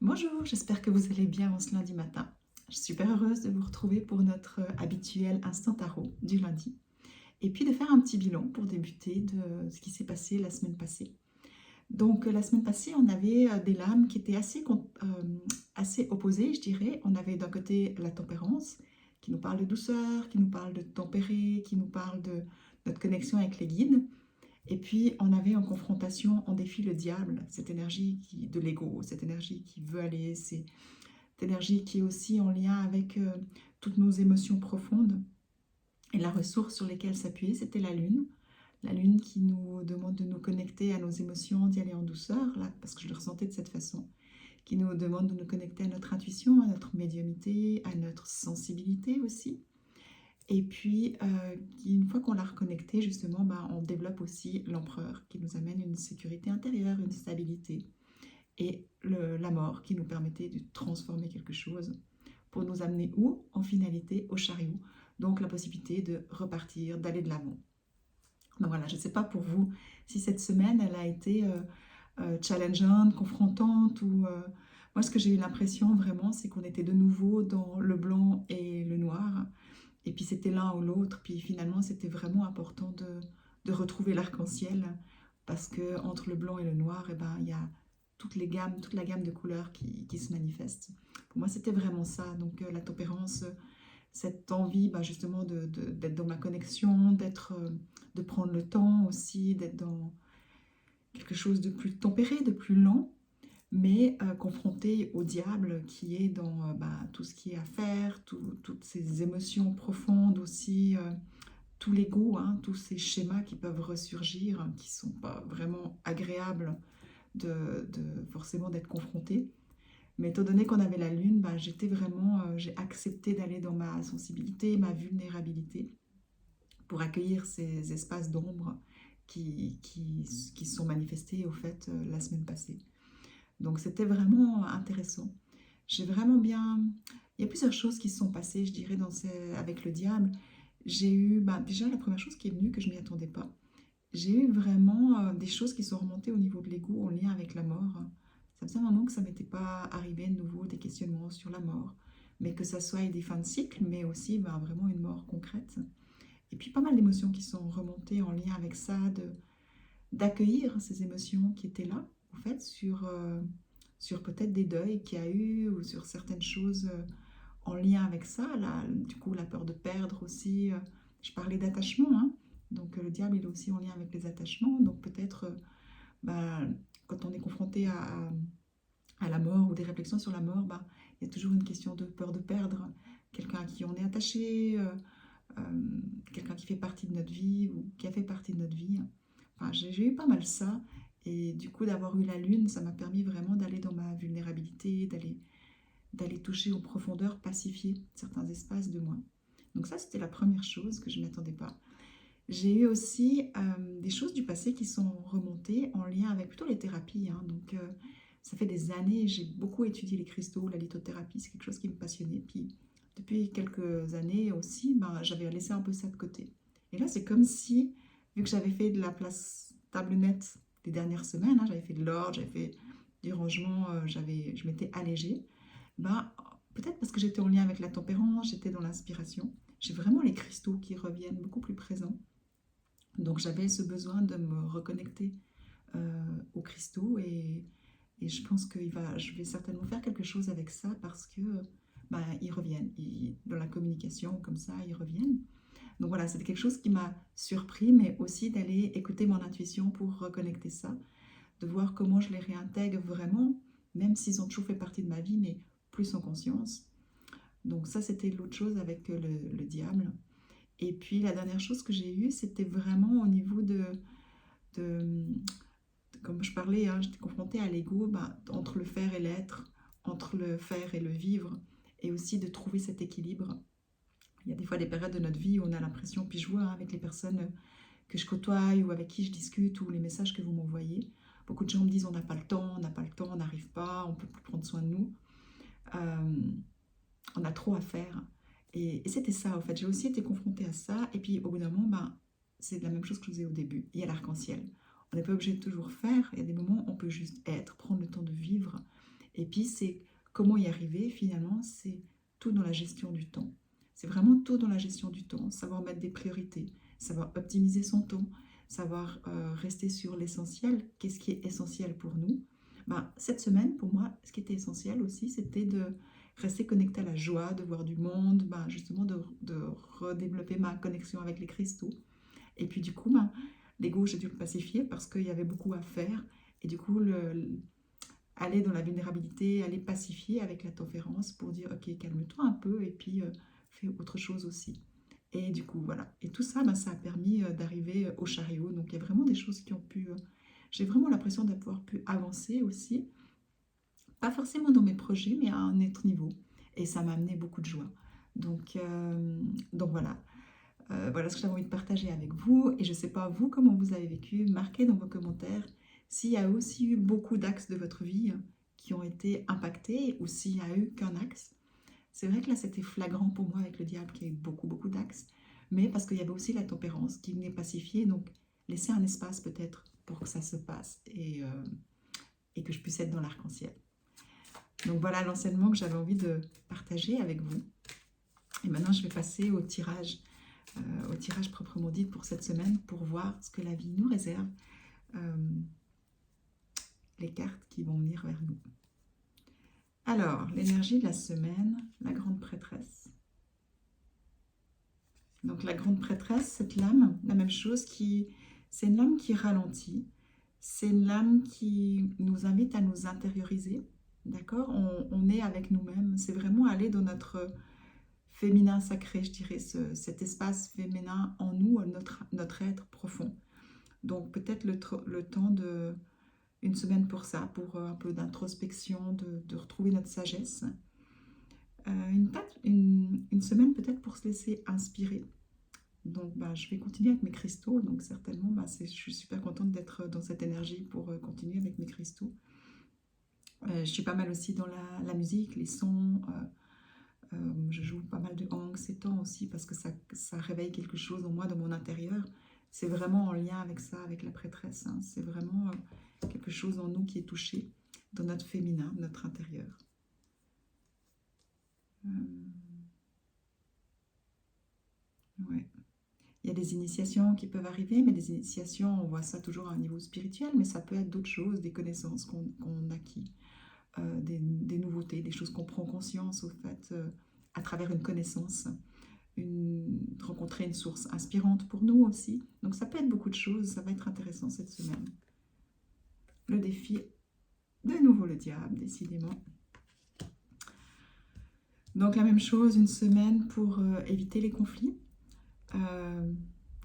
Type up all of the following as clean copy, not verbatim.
Bonjour, j'espère que vous allez bien en ce lundi matin. Je suis super heureuse de vous retrouver pour notre habituel instant tarot du lundi. Et puis de faire un petit bilan pour débuter de ce qui s'est passé la semaine passée. Donc la semaine passée, on avait des lames qui étaient assez opposées, je dirais. On avait d'un côté la tempérance, qui nous parle de douceur, qui nous parle de tempérer, qui nous parle de notre connexion avec les guides. Et puis, on avait en confrontation, en défi le diable, cette énergie de l'ego, cette énergie qui veut aller, cette énergie qui est aussi en lien avec toutes nos émotions profondes. Et la ressource sur laquelle s'appuyer, c'était la lune. La lune qui nous demande de nous connecter à nos émotions, d'y aller en douceur, là, parce que je le ressentais de cette façon, qui nous demande de nous connecter à notre intuition, à notre médiumnité, à notre sensibilité aussi. Et puis, une fois qu'on l'a reconnecté, justement, on développe aussi l'empereur qui nous amène une sécurité intérieure, une stabilité. Et la mort qui nous permettait de transformer quelque chose pour nous amener où? En finalité, au chariot. Donc la possibilité de repartir, d'aller de l'avant. Donc voilà, je ne sais pas pour vous si cette semaine, elle a été challengeante, confrontante ou... Moi, ce que j'ai eu l'impression vraiment, c'est qu'on était de nouveau dans le blanc et le noir. Et puis c'était l'un ou l'autre. Puis finalement, c'était vraiment important de retrouver l'arc-en-ciel parce que entre le blanc et le noir, il y a toute la gamme de couleurs qui se manifeste. Pour moi, c'était vraiment ça. Donc la tempérance, cette envie justement d'être dans ma connexion, de prendre le temps aussi, d'être dans quelque chose de plus tempéré, de plus lent, mais confronté au diable qui est dans tout ce qui est à faire, toutes ces émotions profondes aussi, tout l'ego, hein, tous ces schémas qui peuvent ressurgir, qui ne sont pas vraiment agréables forcément d'être confrontés. Mais étant donné qu'on avait la lune, j'ai accepté d'aller dans ma sensibilité, ma vulnérabilité, pour accueillir ces espaces d'ombre qui sont manifestés au fait la semaine passée. Donc c'était vraiment intéressant. J'ai vraiment bien... Il y a plusieurs choses qui se sont passées, je dirais, avec le diable. J'ai eu, déjà la première chose qui est venue, que je ne m'y attendais pas, j'ai eu vraiment des choses qui sont remontées au niveau de l'ego en lien avec la mort. Ça faisait un moment que ça ne m'était pas arrivé de nouveau, des questionnements sur la mort, mais que ça soit des fins de cycle, mais aussi vraiment une mort concrète. Et puis pas mal d'émotions qui sont remontées en lien avec ça, d'accueillir ces émotions qui étaient là, en fait, sur peut-être des deuils qu'il y a eu, ou sur certaines choses en lien avec ça. Là, du coup, la peur de perdre aussi. Je parlais d'attachement, hein. Donc le diable, il est aussi en lien avec les attachements. Donc peut-être, bah, quand on est confronté à la mort ou des réflexions sur la mort, il y a toujours une question de peur de perdre quelqu'un à qui on est attaché, quelqu'un qui fait partie de notre vie ou qui a fait partie de notre vie. Enfin, j'ai eu pas mal ça. Et du coup, d'avoir eu la lune, ça m'a permis vraiment d'aller dans ma vulnérabilité, d'aller toucher en profondeur, pacifier certains espaces de moi. Donc ça, c'était la première chose que je ne m'attendais pas. J'ai eu aussi des choses du passé qui sont remontées en lien avec plutôt les thérapies, hein. Donc ça fait des années, j'ai beaucoup étudié les cristaux, la lithothérapie, c'est quelque chose qui me passionnait. Puis depuis quelques années aussi, j'avais laissé un peu ça de côté. Et là, c'est comme si, vu que j'avais fait de la place table nette les dernières semaines, hein, j'avais fait de l'ordre, j'avais fait du rangement, je m'étais allégée, ben, peut-être parce que j'étais en lien avec la tempérance, j'étais dans l'inspiration, j'ai vraiment les cristaux qui reviennent beaucoup plus présents. Donc j'avais ce besoin de me reconnecter aux cristaux et je pense que je vais certainement faire quelque chose avec ça parce que ils reviennent. Dans la communication, comme ça, ils reviennent. Donc voilà, c'était quelque chose qui m'a surpris, mais aussi d'aller écouter mon intuition pour reconnecter ça, de voir comment je les réintègre vraiment, même s'ils ont toujours fait partie de ma vie, mais plus en conscience. Donc ça, c'était l'autre chose avec le diable. Et puis la dernière chose que j'ai eue, c'était vraiment au niveau de comme je parlais, hein, j'étais confrontée à l'ego, entre le faire et l'être, entre le faire et le vivre, et aussi de trouver cet équilibre. Il y a des fois des périodes de notre vie où on a l'impression, puis je vois, hein, avec les personnes que je côtoie ou avec qui je discute ou les messages que vous m'envoyez, beaucoup de gens me disent on n'a pas le temps, on n'a pas le temps, on n'arrive pas, on ne peut plus prendre soin de nous, euh, on a trop à faire. Et c'était ça, en fait, j'ai aussi été confrontée à ça, et puis au bout d'un moment, c'est la même chose que je faisais au début, il y a l'arc-en-ciel. On n'est pas obligé de toujours faire, il y a des moments où on peut juste être, prendre le temps de vivre Et puis, c'est comment y arriver, finalement, c'est tout dans la gestion du temps. C'est vraiment tout dans la gestion du temps, savoir mettre des priorités, savoir optimiser son temps, savoir rester sur l'essentiel. Qu'est-ce qui est essentiel pour nous? Ben, cette semaine, pour moi, ce qui était essentiel aussi, c'était de rester connecté à la joie, de voir du monde, ben, justement de redévelopper ma connexion avec les cristaux. Et puis du coup, ben, l'ego, j'ai dû le pacifier parce qu'il y avait beaucoup à faire. Et du coup, aller dans la vulnérabilité, aller pacifier avec la tempérance pour dire, ok, calme-toi un peu et puis fais autre chose aussi. Et du coup, voilà. Et tout ça, ben, ça a permis d'arriver au chariot. Donc, il y a vraiment des choses qui ont pu... j'ai vraiment l'impression d'avoir pu avancer aussi. Pas forcément dans mes projets, mais à un autre niveau. Et ça m'a amené beaucoup de joie. Donc voilà. Voilà ce que j'avais envie de partager avec vous. Et je ne sais pas, vous, comment vous avez vécu. Marquez dans vos commentaires s'il y a aussi eu beaucoup d'axes de votre vie qui ont été impactés ou s'il n'y a eu qu'un axe. C'est vrai que là, c'était flagrant pour moi avec le diable qui a eu beaucoup, beaucoup d'axes. Mais parce qu'il y avait aussi la tempérance qui venait pacifier. Donc, laisser un espace peut-être pour que ça se passe et que je puisse être dans l'arc-en-ciel. Donc voilà l'enseignement que j'avais envie de partager avec vous. Et maintenant, je vais passer au tirage proprement dit pour cette semaine, pour voir ce que la vie nous réserve, les cartes qui vont venir vers nous. Alors, l'énergie de la semaine, la grande prêtresse. Donc la grande prêtresse, cette lame, la même chose, c'est une lame qui ralentit, c'est une lame qui nous invite à nous intérioriser, d'accord? On est avec nous-mêmes, c'est vraiment aller dans notre féminin sacré, je dirais, cet espace féminin en nous, notre être profond. Donc peut-être le temps de une semaine pour ça, pour un peu d'introspection, de retrouver notre sagesse. Une semaine peut-être pour se laisser inspirer. Donc bah, je vais continuer avec mes cristaux, donc certainement bah, je suis super contente d'être dans cette énergie pour continuer avec mes cristaux. Je suis pas mal aussi dans la musique, les sons. Je joue pas mal de hang ces temps aussi parce que ça réveille quelque chose en moi, dans mon intérieur. C'est vraiment en lien avec ça, avec la prêtresse. Hein. C'est vraiment quelque chose en nous qui est touché, dans notre féminin, notre intérieur. Ouais. Il y a des initiations qui peuvent arriver, mais des initiations, on voit ça toujours à un niveau spirituel, mais ça peut être d'autres choses, des connaissances qu'on acquis, des nouveautés, des choses qu'on prend conscience au fait à travers une connaissance, rencontrer une source inspirante pour nous aussi. Donc ça peut être beaucoup de choses, ça va être intéressant cette semaine. Le défi, de nouveau le diable, décidément. Donc la même chose, une semaine pour éviter les conflits.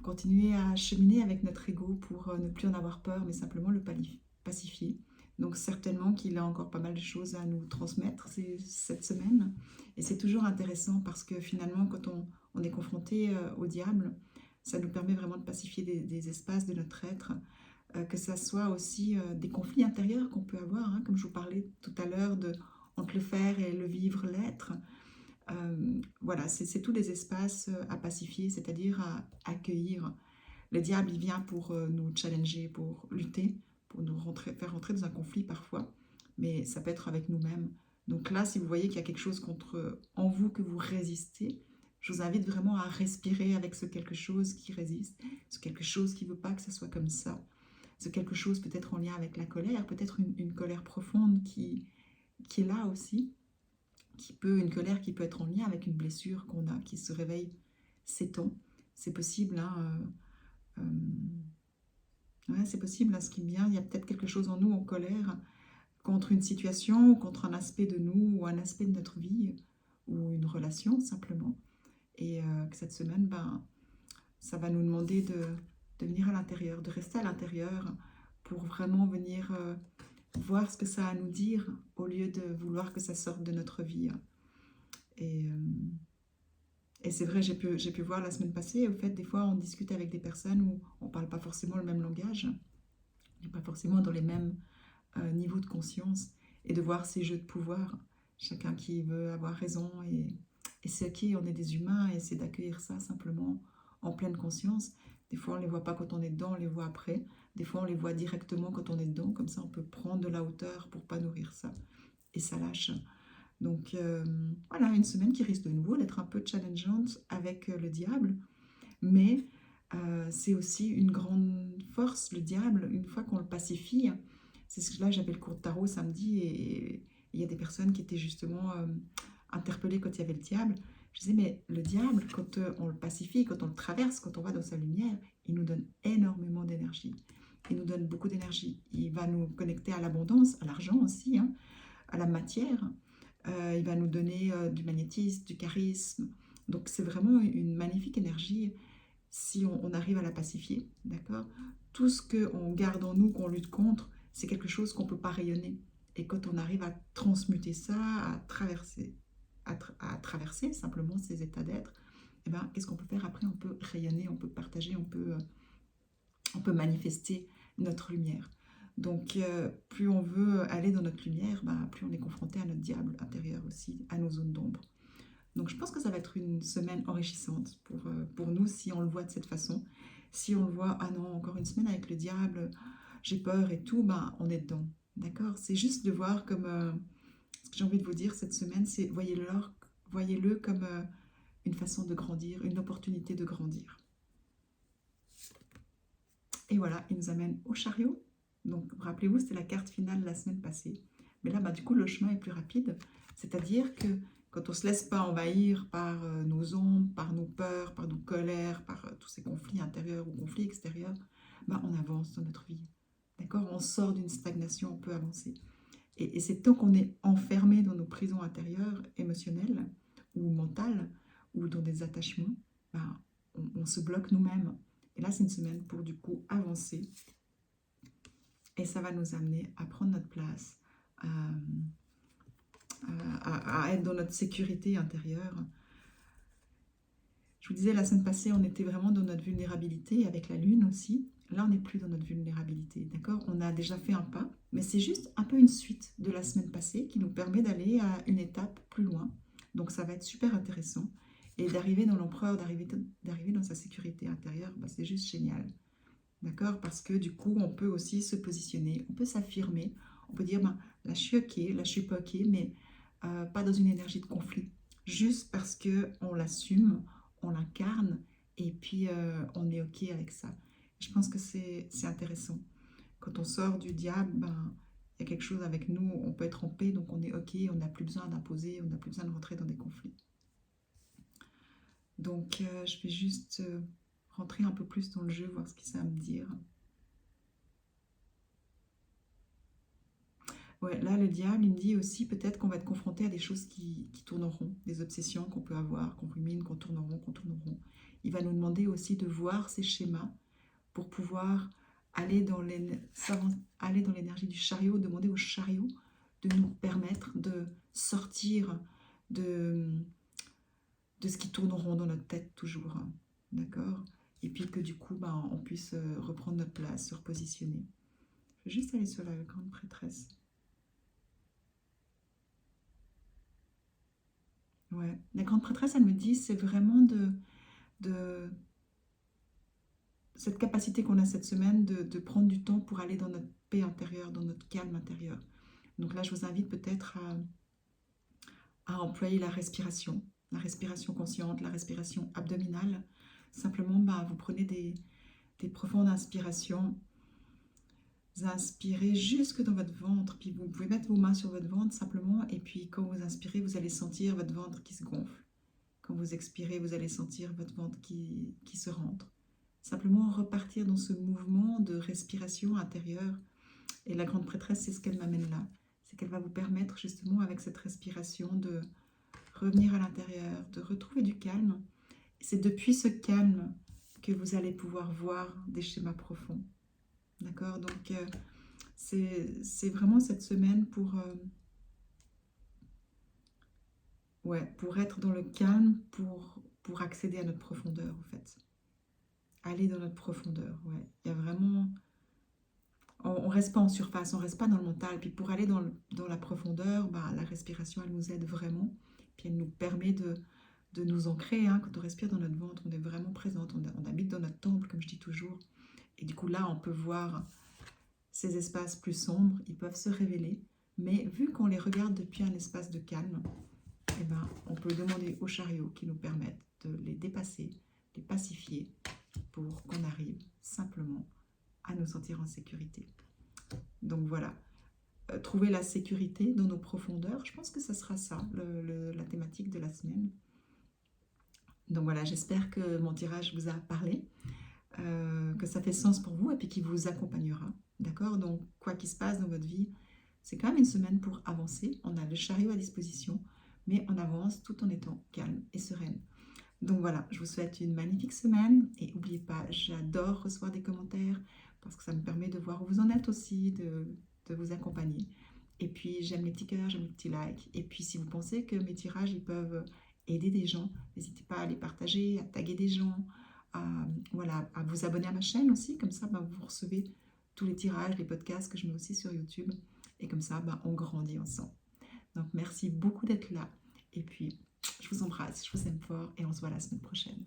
Continuer à cheminer avec notre ego pour ne plus en avoir peur, mais simplement le pacifier. Donc certainement qu'il a encore pas mal de choses à nous transmettre cette semaine. Et c'est toujours intéressant parce que finalement, quand on est confronté au diable, ça nous permet vraiment de pacifier des espaces de notre être, que ça soit aussi des conflits intérieurs qu'on peut avoir, hein, comme je vous parlais tout à l'heure, entre le faire et le vivre, l'être. Voilà, c'est tous les espaces à pacifier, c'est-à-dire à accueillir. Le diable, il vient pour nous challenger, pour lutter, pour nous faire rentrer dans un conflit parfois, mais ça peut être avec nous-mêmes. Donc là, si vous voyez qu'il y a quelque chose en vous que vous résistez, je vous invite vraiment à respirer avec ce quelque chose qui résiste, ce quelque chose qui ne veut pas que ça soit comme ça, ce quelque chose peut-être en lien avec la colère, peut-être une colère profonde qui est là aussi, une colère qui peut être en lien avec une blessure qu'on a, qui se réveille s'étend. C'est possible, hein, ouais, c'est possible, à ce qui vient, il y a peut-être quelque chose en nous en colère contre une situation, contre un aspect de nous ou un aspect de notre vie ou une relation simplement. Et que cette semaine, ben, ça va nous demander de venir à l'intérieur, de rester à l'intérieur pour vraiment venir voir ce que ça a à nous dire au lieu de vouloir que ça sorte de notre vie. Et c'est vrai, j'ai pu voir la semaine passée, au fait, des fois, on discute avec des personnes où on ne parle pas forcément le même langage, on n'est pas forcément dans les mêmes niveaux de conscience, et de voir ces jeux de pouvoir, chacun qui veut avoir raison, et c'est ok, on est des humains, et c'est d'accueillir ça simplement en pleine conscience. Des fois, on ne les voit pas quand on est dedans, on les voit après. Des fois, on les voit directement quand on est dedans, comme ça, on peut prendre de la hauteur pour ne pas nourrir ça. et ça lâche. Donc voilà, une semaine qui risque de nouveau d'être un peu challengeante avec le diable, mais c'est aussi une grande force, le diable, une fois qu'on le pacifie. C'est ce que là, j'avais le cours de tarot samedi et il y a des personnes qui étaient justement interpellées quand il y avait le diable. Je disais, mais le diable, quand on le pacifie, quand on le traverse, quand on va dans sa lumière, il nous donne énormément d'énergie. Il nous donne beaucoup d'énergie. Il va nous connecter à l'abondance, à l'argent aussi, hein, à la matière. Il va nous donner du magnétisme, du charisme. Donc c'est vraiment une magnifique énergie si on arrive à la pacifier, d'accord? Tout ce qu'on garde en nous, qu'on lutte contre, c'est quelque chose qu'on ne peut pas rayonner. Et quand on arrive à transmuter ça, à traverser simplement ces états d'être, eh ben, qu'est-ce qu'on peut faire après? On peut rayonner, on peut partager, on peut manifester notre lumière. Donc, plus on veut aller dans notre lumière, ben, plus on est confronté à notre diable intérieur aussi, à nos zones d'ombre. Donc je pense que ça va être une semaine enrichissante pour nous si on le voit de cette façon. Si on le voit, ah non, encore une semaine avec le diable, j'ai peur et tout, ben on est dedans. D'accord? C'est juste de voir comme, ce que j'ai envie de vous dire cette semaine, c'est voyez-le comme une façon de grandir, une opportunité de grandir. Et voilà, il nous amène au chariot. Donc rappelez-vous, c'était la carte finale la semaine passée. Mais là, bah, du coup, le chemin est plus rapide. C'est-à-dire que quand on ne se laisse pas envahir par nos ombres, par nos peurs, par nos colères, par tous ces conflits intérieurs ou conflits extérieurs, bah, on avance dans notre vie. D'accord? On sort d'une stagnation, on peut avancer. Et c'est tant qu'on est enfermé dans nos prisons intérieures, émotionnelles ou mentales, ou dans des attachements, bah, on se bloque nous-mêmes. Et là, c'est une semaine pour du coup avancer. Et ça va nous amener à prendre notre place, à être dans notre sécurité intérieure. Je vous disais, la semaine passée, on était vraiment dans notre vulnérabilité, avec la lune aussi. Là, on n'est plus dans notre vulnérabilité, d'accord? On a déjà fait un pas, mais c'est juste un peu une suite de la semaine passée qui nous permet d'aller à une étape plus loin. Donc, ça va être super intéressant. Et d'arriver dans l'empereur, d'arriver dans sa sécurité intérieure, bah, c'est juste génial. D'accord? Parce que du coup, on peut aussi se positionner, on peut s'affirmer, on peut dire, ben, là je suis ok, là je suis pas ok, mais pas dans une énergie de conflit. Juste parce que on l'assume, on l'incarne, et puis on est ok avec ça. Je pense que c'est intéressant. Quand on sort du diable, ben, il y a quelque chose avec nous, on peut être en paix, donc on est ok, on n'a plus besoin d'imposer, on n'a plus besoin de rentrer dans des conflits. Donc je vais juste rentrer un peu plus dans le jeu, voir ce que ça va me dire. Ouais, là, le diable, il me dit aussi peut-être qu'on va être confronté à des choses qui tourneront, des obsessions qu'on peut avoir, qu'on rumine, qu'on tourneront, qu'on tourneront. Il va nous demander aussi de voir ces schémas pour pouvoir aller aller dans l'énergie du chariot, demander au chariot de nous permettre de sortir de, de ce qui tourneront dans notre tête toujours. Hein. D'accord? Et puis que du coup, ben, on puisse reprendre notre place, se repositionner. Je vais juste aller sur la grande prêtresse. Ouais. La grande prêtresse, elle me dit, c'est vraiment de cette capacité qu'on a cette semaine de prendre du temps pour aller dans notre paix intérieure, dans notre calme intérieur. Donc là, je vous invite peut-être à employer la respiration consciente, la respiration abdominale. Simplement, bah, vous prenez des profondes inspirations. Vous inspirez jusque dans votre ventre, puis vous pouvez mettre vos mains sur votre ventre simplement, et puis quand vous inspirez, vous allez sentir votre ventre qui se gonfle. Quand vous expirez, vous allez sentir votre ventre qui se rentre. Simplement repartir dans ce mouvement de respiration intérieure. Et la grande prêtresse, c'est ce qu'elle m'amène là. C'est qu'elle va vous permettre justement avec cette respiration de revenir à l'intérieur, de retrouver du calme. Et c'est depuis ce calme que vous allez pouvoir voir des schémas profonds. D'accord? Donc, c'est vraiment cette semaine pour être dans le calme, pour accéder à notre profondeur, en fait. Aller dans notre profondeur, ouais. Il y a vraiment... On ne reste pas en surface, on ne reste pas dans le mental. Puis pour aller dans la profondeur, bah, la respiration, elle nous aide vraiment. Puis elle nous permet de nous ancrer. Hein. Quand on respire dans notre ventre, on est vraiment présente. On habite dans notre temple, comme je dis toujours. Et du coup, là, on peut voir ces espaces plus sombres. Ils peuvent se révéler. Mais vu qu'on les regarde depuis un espace de calme, eh ben, on peut demander aux chariots qui nous permettent de les dépasser, les pacifier, pour qu'on arrive simplement à nous sentir en sécurité. Donc voilà, trouver la sécurité dans nos profondeurs, je pense que ça sera ça, la thématique de la semaine. Donc voilà, j'espère que mon tirage vous a parlé, que ça fait sens pour vous et puis qu'il vous accompagnera. D'accord? Donc quoi qu'il se passe dans votre vie, c'est quand même une semaine pour avancer. On a le chariot à disposition, mais on avance tout en étant calme et sereine. Donc voilà, je vous souhaite une magnifique semaine et n'oubliez pas, j'adore recevoir des commentaires parce que ça me permet de voir où vous en êtes aussi, de vous accompagner. Et puis j'aime les petits cœurs, j'aime les petits likes. Et puis si vous pensez que mes tirages ils peuvent aider des gens, n'hésitez pas à les partager, à taguer des gens, voilà, à vous abonner à ma chaîne aussi, comme ça vous recevez tous les tirages, les podcasts que je mets aussi sur YouTube. Et comme ça, on grandit ensemble. Donc merci beaucoup d'être là. Et puis je vous embrasse, je vous aime fort et on se voit la semaine prochaine.